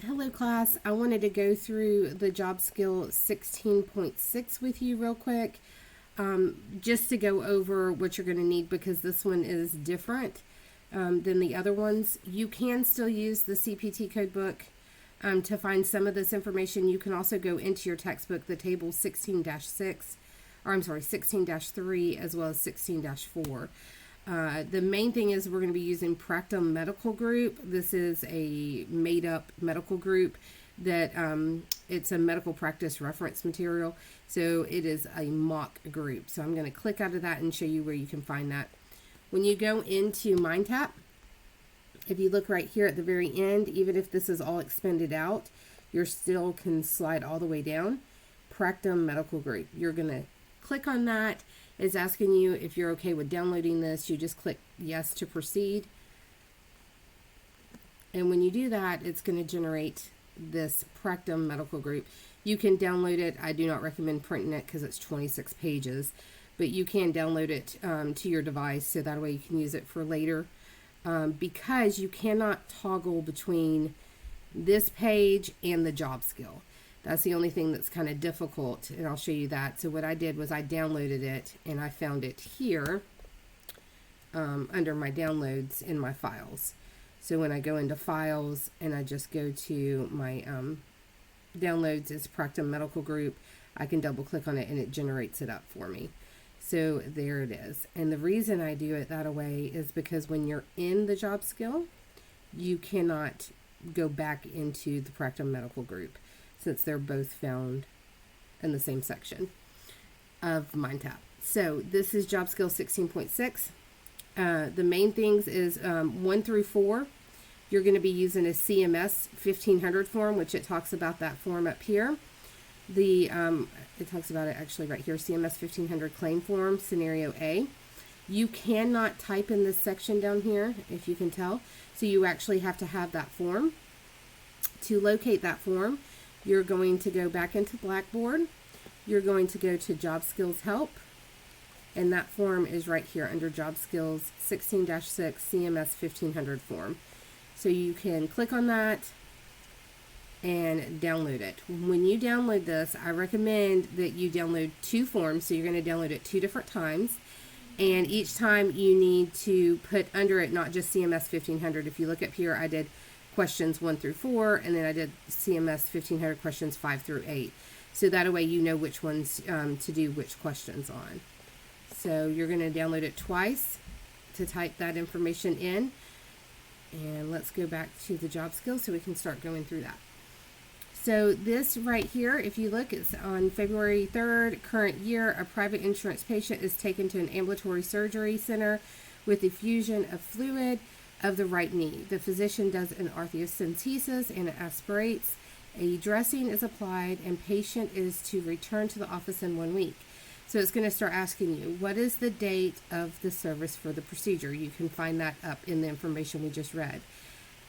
Hello class, I wanted to go through the job skill 16.6 with you real quick, just to go over what you're going to need because this one is different than the other ones. You can still use the CPT code book to find some of this information. You can also go into your textbook, the table 16-6, or I'm sorry, 16-3 as well as 16-4. The main thing is we're going to be using Practum Medical Group. This is a made-up medical group that it's a medical practice reference material. So it is a mock group. So I'm going to click out of that and show you where you can find that. When you go into MindTap, if you look right here at the very end, even if this is all expended out, you still can slide all the way down. Practum Medical Group. You're going to click on that. It's asking you if you're okay with downloading this. You just click yes to proceed. And when you do that, it's going to generate this Practum Medical Group. You can download it. I do not recommend printing it because it's 26 pages, but you can download it to your device so that way you can use it for later. Because you cannot toggle between this page and the job skill. That's the only thing that's kind of difficult, and I'll show you that. So what I did was I downloaded it, and I found it here under my downloads in my files. So when I go into files and I just go to my downloads, it's Practum Medical Group, I can double click on it and it generates it up for me. So there it is. And the reason I do it that way is because when you're in the job skill, you cannot go back into the Practum Medical Group, since they're both found in the same section of MindTap. So this is job skill 16.6. The main things is 1 through 4. You're going to be using a CMS 1500 form, which it talks about that form up here. It talks about it actually right here, CMS 1500 claim form, scenario A. You cannot type in this section down here, if you can tell. So you actually have to have that form. To locate that form, you're going to go back into Blackboard. You're going to go to Job Skills Help. And that form is right here under Job Skills 16-6 CMS 1500 form. So you can click on that and download it. When you download this, I recommend that you download 2 forms. So you're going to download it 2 different times. And each time you need to put under it not just CMS 1500. If you look up here, I did questions 1 through 4, and then I did CMS 1500 questions 5 through 8. So that way you know which ones to do which questions on. So you're going to download it twice to type that information in. And let's go back to the job skill so we can start going through that. So this right here, if you look, it's on February 3rd, current year, a private insurance patient is taken to an ambulatory surgery center with effusion of fluid of the right knee. The physician does an arthrocentesis and aspirates. A dressing is applied and patient is to return to the office in 1 week. So it's going to start asking you, what is the date of the service for the procedure? You can find that up in the information we just read.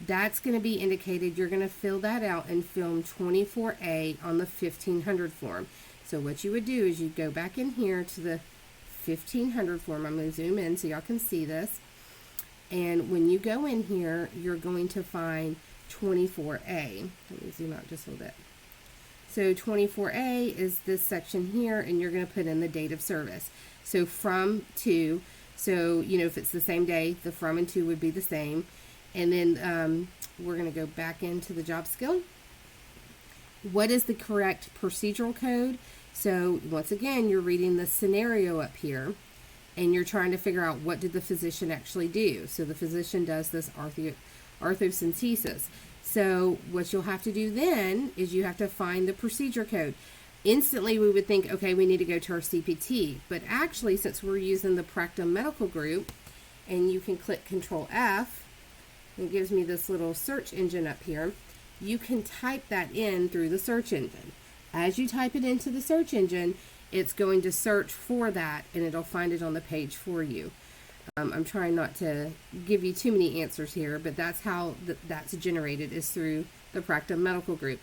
That's going to be indicated. You're going to fill that out in film 24A on the 1500 form. So what you would do is you go back in here to the 1500 form. I'm going to zoom in so y'all can see this. And when you go in here, you're going to find 24A. Let me zoom out just a little bit. So 24A is this section here, and you're going to put in the date of service. So from to, so, you know, if it's the same day, the from and to would be the same. And then we're going to go back into the job skill. What is the correct procedural code? So once again, you're reading the scenario up here, and you're trying to figure out what did the physician actually do. So the physician does this arthrocentesis. So what you'll have to do then is you have to find the procedure code. Instantly we would think, okay, we need to go to our CPT. But actually, since we're using the Practum Medical Group, and you can click Control F, it gives me this little search engine up here. You can type that in through the search engine. As you type it into the search engine, it's going to search for that, and it'll find it on the page for you. I'm trying not to give you too many answers here, but that's how that's generated, is through the Practum Medical Group.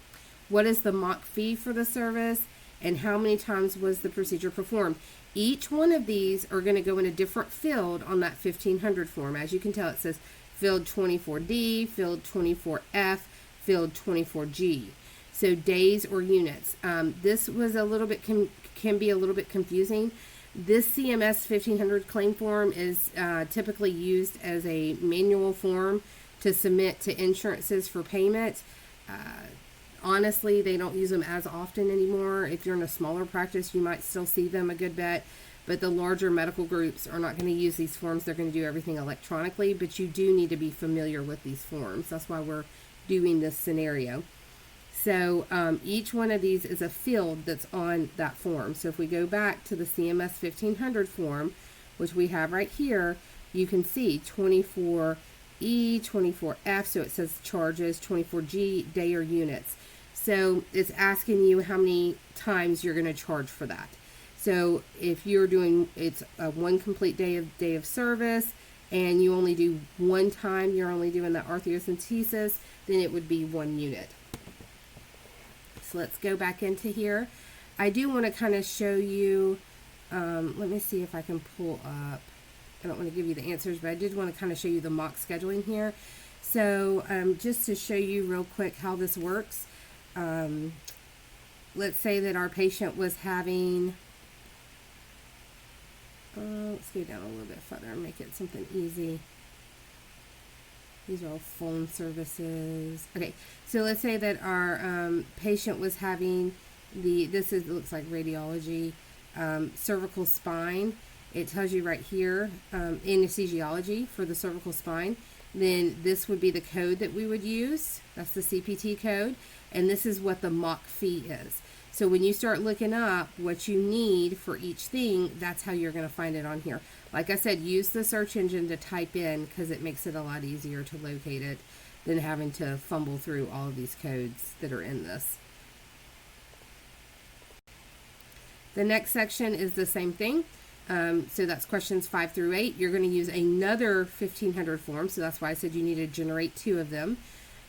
What is the mock fee for the service, and how many times was the procedure performed? Each one of these are going to go in a different field on that 1500 form. As you can tell, it says field 24D, field 24F, field 24G. So days or units. This was a little bit can be a little bit confusing. This CMS 1500 claim form is typically used as a manual form to submit to insurances for payment. Honestly, they don't use them as often anymore. If you're in a smaller practice, you might still see them a good bit, but the larger medical groups are not going to use these forms. They're going to do everything electronically, but you do need to be familiar with these forms. That's why we're doing this scenario. So each one of these is a field that's on that form. So if we go back to the CMS 1500 form, which we have right here, you can see 24E, 24F, so it says charges, 24G, day or units. So it's asking you how many times you're going to charge for that. So if you're doing, it's a one complete day of service, and you only do one time, you're only doing the arthrocentesis, then it would be 1 unit. So let's go back into here. I do want to kind of show you, let me see if I can pull up. I don't want to give you the answers, but I did want to kind of show you the mock scheduling here. So just to show you real quick how this works, let's say that our patient was having, let's go down a little bit further and make it something easy. These are all phone services. Okay, so let's say that our patient was having this looks like radiology, cervical spine. It tells you right here, anesthesiology for the cervical spine. Then this would be the code that we would use. That's the CPT code. And this is what the mock fee is. So when you start looking up what you need for each thing, that's how you're going to find it on here. Like I said, use the search engine to type in, because it makes it a lot easier to locate it than having to fumble through all of these codes that are in this. The next section is the same thing. So that's questions 5 through 8. You're going to use another 1500 form. So that's why I said you need to generate 2 of them.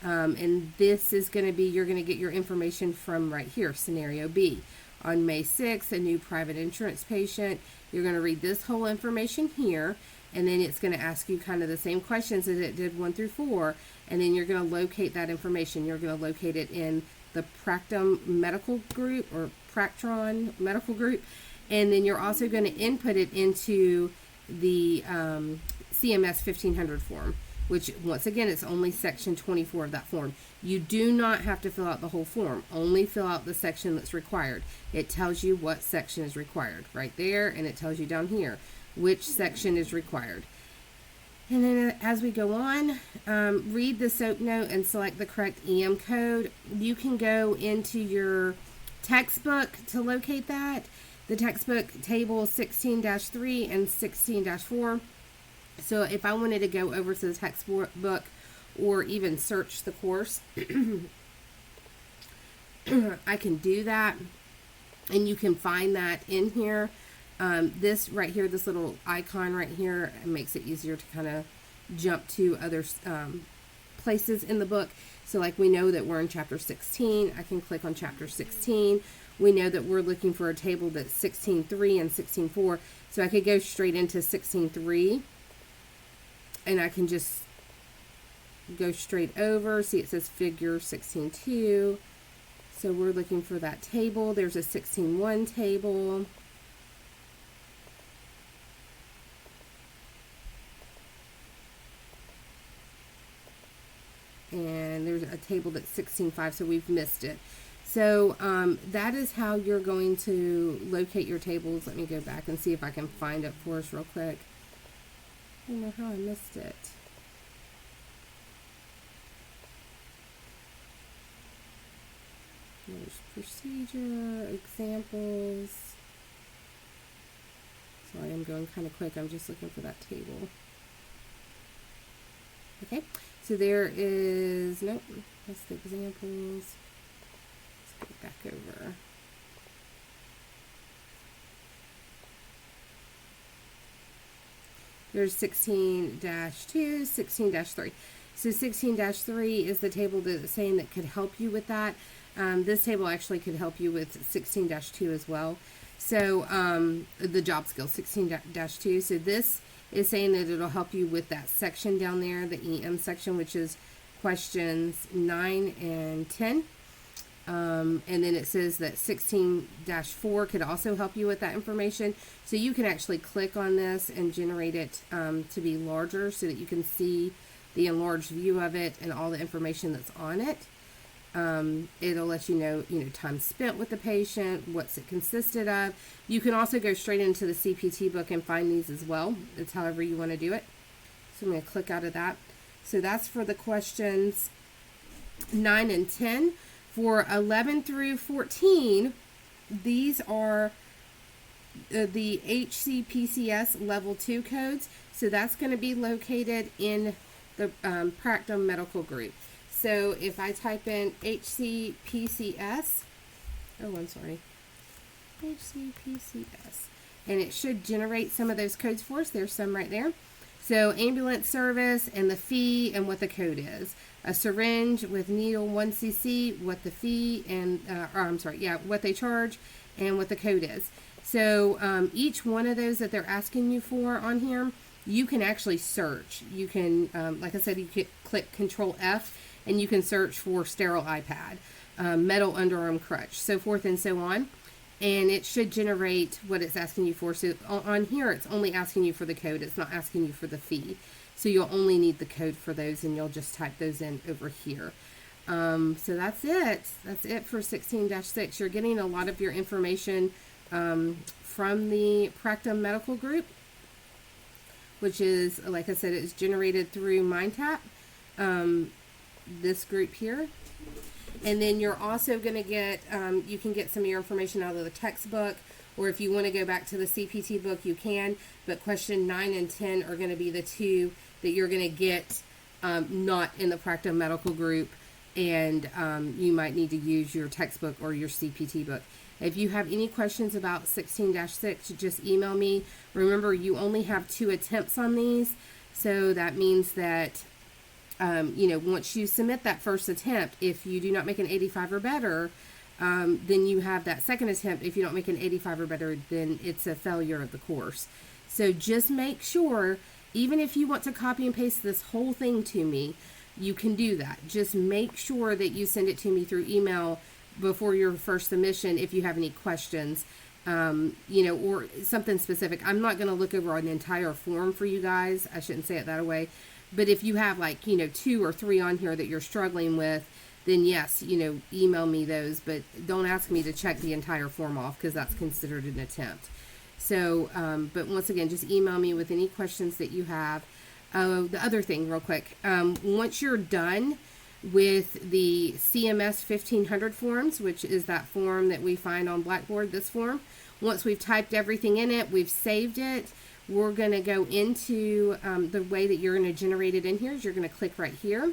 And this is going to be, you're going to get your information from right here, scenario B. On May 6th, a new private insurance patient. You're going to read this whole information here, and then it's going to ask you kind of the same questions as it did 1 through 4, and then you're going to locate that information. You're going to locate it in the Practum Medical Group, or Practron Medical Group, and then you're also going to input it into the CMS 1500 form, which once again, it's only section 24 of that form. You do not have to fill out the whole form, only fill out the section that's required. It tells you what section is required right there, and it tells you down here which section is required. And then as we go on, read the SOAP note and select the correct EM code. You can go into your textbook to locate that. The textbook table 16-3 and 16-4. So if I wanted to go over to the textbook or even search the course, I can do that, and you can find that in here. This right here, this little icon right here, makes it easier to kind of jump to other places in the book. So like we know that we're in chapter 16, I can click on chapter 16. We know that we're looking for a table that's 16.3 and 16.4, so I could go straight into 16.3, and I can just go straight over. See, it says figure 16.2. So we're looking for that table. There's a 16.1 table. And there's a table that's 16.5, so we've missed it. So that is how you're going to locate your tables. Let me go back and see if I can find it for us real quick. I don't know how I missed it. There's procedure, examples. Sorry, I'm going kind of quick. I'm just looking for that table. Okay, so there is, nope, that's the examples. Let's go back over. There's 16-2, 16-3. So 16-3 is the table that's saying that could help you with that. This table actually could help you with 16-2 as well. So the job skills, 16-2. So this is saying that it'll help you with that section down there, the EM section, which is questions 9 and 10. And then it says that 16-4 could also help you with that information. So you can actually click on this and generate it to be larger so that you can see the enlarged view of it and all the information that's on it. It'll let you know, time spent with the patient, what's it consisted of. You can also go straight into the CPT book and find these as well. It's however you want to do it. So I'm going to click out of that. So that's for the questions 9 and 10. For 11 through 14, these are the HCPCS level 2 codes. So that's going to be located in the Practum Medical Group. So if I type in HCPCS, HCPCS, and it should generate some of those codes for us. There's some right there. So ambulance service and the fee and what the code is. A syringe with needle 1 cc, what the fee and, what they charge and what the code is. So each one of those that they're asking you for on here, you can actually search. You can, like I said, you can click Control F and you can search for sterile iPad, metal underarm crutch, so forth and so on. And it should generate what it's asking you for. So on here, it's only asking you for the code. It's not asking you for the fee. So you'll only need the code for those, and you'll just type those in over here. So that's it. That's it for 16-6. You're getting a lot of your information from the Practum Medical Group, which is, like I said, it's generated through MindTap, this group here. And then you're also going to get, you can get some of your information out of the textbook, or if you want to go back to the CPT book, you can. But question 9 and 10 are going to be the two that you're going to get not in the Practum Medical Group, and you might need to use your textbook or your CPT book. If you have any questions about 16-6, just email me. Remember, you only have 2 attempts on these, so that means that once you submit that first attempt, if you do not make an 85 or better, then you have that second attempt. If you don't make an 85 or better, then it's a failure of the course. So just make sure, even if you want to copy and paste this whole thing to me, you can do that. Just make sure that you send it to me through email before your first submission if you have any questions, or something specific. I'm not going to look over an entire form for you guys. I shouldn't say it that way. But if you have 2 or 3 on here that you're struggling with, then yes, email me those. But don't ask me to check the entire form off, because that's considered an attempt. So, but once again, just email me with any questions that you have. The other thing, real quick, once you're done with the CMS 1500 forms, which is that form that we find on Blackboard, this form, once we've typed everything in it, we've saved it, we're going to go into the way that you're going to generate it in here is you're going to click right here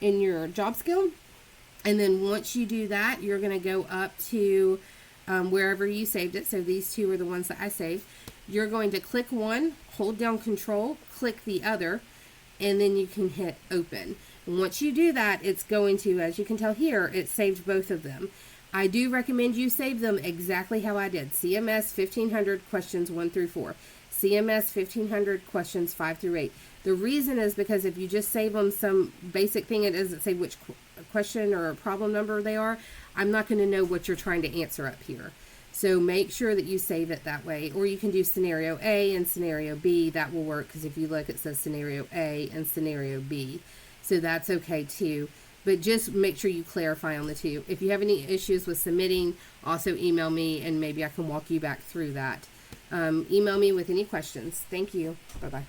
in your job skill. And then once you do that, you're going to go up to wherever you saved it. So these 2 are the ones that I saved. You're going to click one, hold down Control, click the other, and then you can hit open. And once you do that, it's going to, as you can tell here, it saved both of them. I do recommend you save them exactly how I did. CMS 1500 questions 1 through 4. CMS 1500 questions 5 through 8. The reason is because if you just save them some basic thing, it doesn't say which question or problem number they are, I'm not going to know what you're trying to answer up here. So make sure that you save it that way. Or you can do scenario A and scenario B. That will work, because if you look, it says scenario A and scenario B. So that's okay too. But just make sure you clarify on the 2. If you have any issues with submitting, also email me and maybe I can walk you back through that. Email me with any questions. Thank you. Bye-bye.